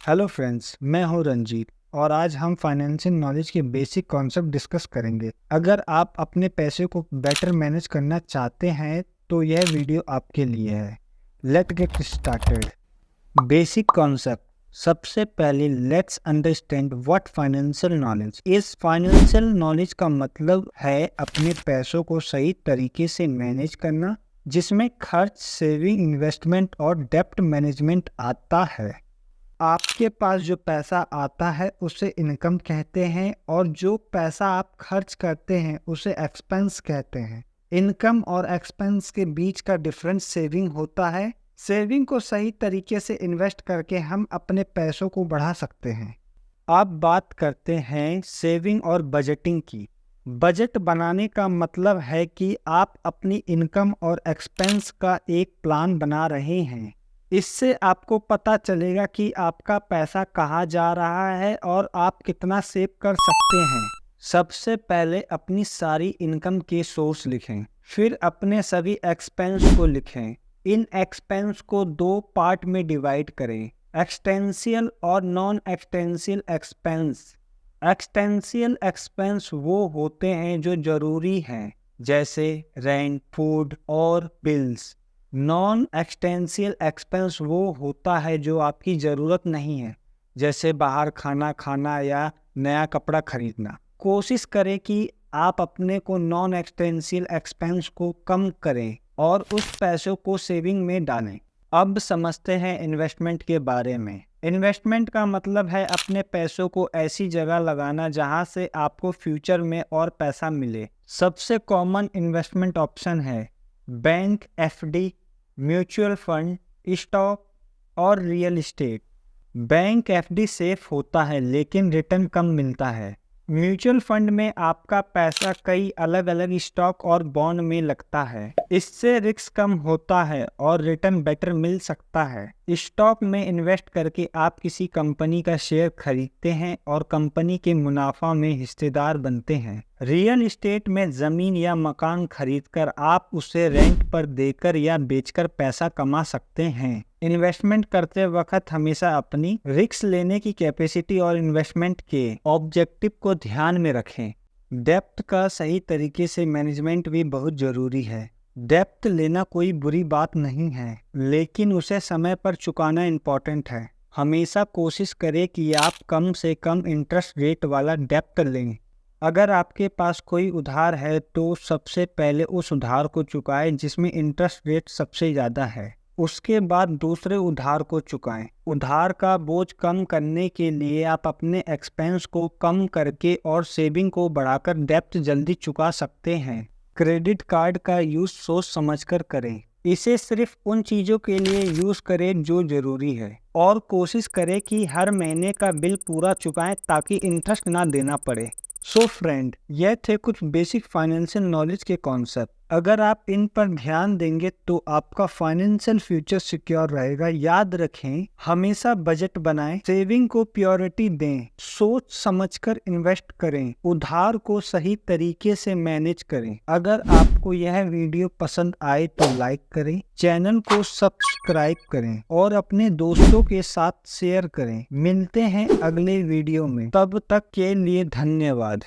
Hello friends, मैं हूं रंजीत और आज हम फाइनेंशियल नॉलेज के बेसिक कॉन्सेप्ट डिस्कस करेंगे। अगर आप अपने पैसे को बेटर मैनेज करना चाहते हैं तो यह वीडियो आपके लिए है। Let's get started. Basic concept. सबसे पहले let's understand what financial knowledge is. Financial knowledge का मतलब है अपने पैसों को सही तरीके से मैनेज करना, जिसमें खर्च, सेविंग, इन्वेस्टमेंट और डेब्ट मैनेजमेंट आता है। आपके पास जो पैसा आता है उसे इनकम कहते हैं और जो पैसा आप खर्च करते हैं उसे एक्सपेंस कहते हैं। इनकम और एक्सपेंस के बीच का डिफरेंस सेविंग होता है। सेविंग को सही तरीके से इन्वेस्ट करके हम अपने पैसों को बढ़ा सकते हैं। अब बात करते हैं सेविंग और बजटिंग की। बजट बनाने का मतलब है कि आप अपनी इनकम और एक्सपेंस का एक प्लान बना रहे हैं। इससे आपको पता चलेगा कि आपका पैसा कहाँ जा रहा है और आप कितना सेव कर सकते हैं। सबसे पहले अपनी सारी इनकम के सोर्स लिखें, फिर अपने सभी एक्सपेंस को लिखें। इन एक्सपेंस को दो पार्ट में डिवाइड करें, एक्सटेंशियल और non existential expense. Existential expense वो होते हैं जो जरूरी हैं, जैसे रेंट, फूड और बिल्स। नॉन एक्सटेंशियल एक्सपेंस वो होता है जो आपकी ज़रूरत नहीं है, जैसे बाहर खाना खाना या नया कपड़ा खरीदना। कोशिश करें कि आप अपने को नॉन एक्सटेंशियल एक्सपेंस को कम करें और उस पैसों को सेविंग में डालें। अब समझते हैं इन्वेस्टमेंट के बारे में। इन्वेस्टमेंट का मतलब है अपने पैसों को ऐसी जगह लगाना जहां से आपको फ्यूचर में और पैसा मिले। सबसे कॉमन इन्वेस्टमेंट ऑप्शन है bank, FD, mutual fund, stock और real estate. Bank FD safe होता है लेकिन रिटर्न कम मिलता है। म्यूचुअल फंड में आपका पैसा कई अलग अलग स्टॉक और बॉन्ड में लगता है, इससे रिस्क कम होता है और रिटर्न बेटर मिल सकता है। स्टॉक में इन्वेस्ट करके आप किसी कंपनी का शेयर खरीदते हैं और कंपनी के मुनाफा में हिस्सेदार बनते हैं। रियल एस्टेट में ज़मीन या मकान खरीदकर आप उसे रेंट पर देकर या बेचकर पैसा कमा सकते हैं। इन्वेस्टमेंट करते वक्त हमेशा अपनी रिस्क लेने की कैपेसिटी और इन्वेस्टमेंट के ऑब्जेक्टिव को ध्यान में रखें। डेब्ट का सही तरीके से मैनेजमेंट भी बहुत ज़रूरी है। डेब्ट लेना कोई बुरी बात नहीं है, लेकिन उसे समय पर चुकाना इम्पोर्टेंट है। हमेशा कोशिश करें कि आप कम से कम इंटरेस्ट रेट वाला डेब्ट लें। अगर आपके पास कोई उधार है तो सबसे पहले उस उधार को चुकाएं जिसमें इंटरेस्ट रेट सबसे ज़्यादा है। उसके बाद दूसरे उधार को चुकाएं। उधार का बोझ कम करने के लिए आप अपने एक्सपेंस को कम करके और सेविंग को बढ़ाकर डेब्ट जल्दी चुका सकते हैं। क्रेडिट कार्ड का यूज़ सोच समझकर करें। इसे सिर्फ उन चीज़ों के लिए यूज़ करें जो ज़रूरी है और कोशिश करें कि हर महीने का बिल पूरा चुकाएं ताकि इंटरेस्ट ना देना पड़े। सो फ्रेंड, यह थे कुछ बेसिक फाइनेंशियल नॉलेज के कॉन्सेप्ट। अगर आप इन पर ध्यान देंगे तो आपका फाइनेंशियल फ्यूचर सिक्योर रहेगा। याद रखें, हमेशा बजट बनाएं, सेविंग को प्रायोरिटी दें, सोच समझकर इन्वेस्ट करें, उधार को सही तरीके से मैनेज करें। अगर आपको यह वीडियो पसंद आए तो लाइक करें, चैनल को सब्सक्राइब करें और अपने दोस्तों के साथ शेयर करें। मिलते हैं अगले वीडियो में, तब तक के लिए धन्यवाद।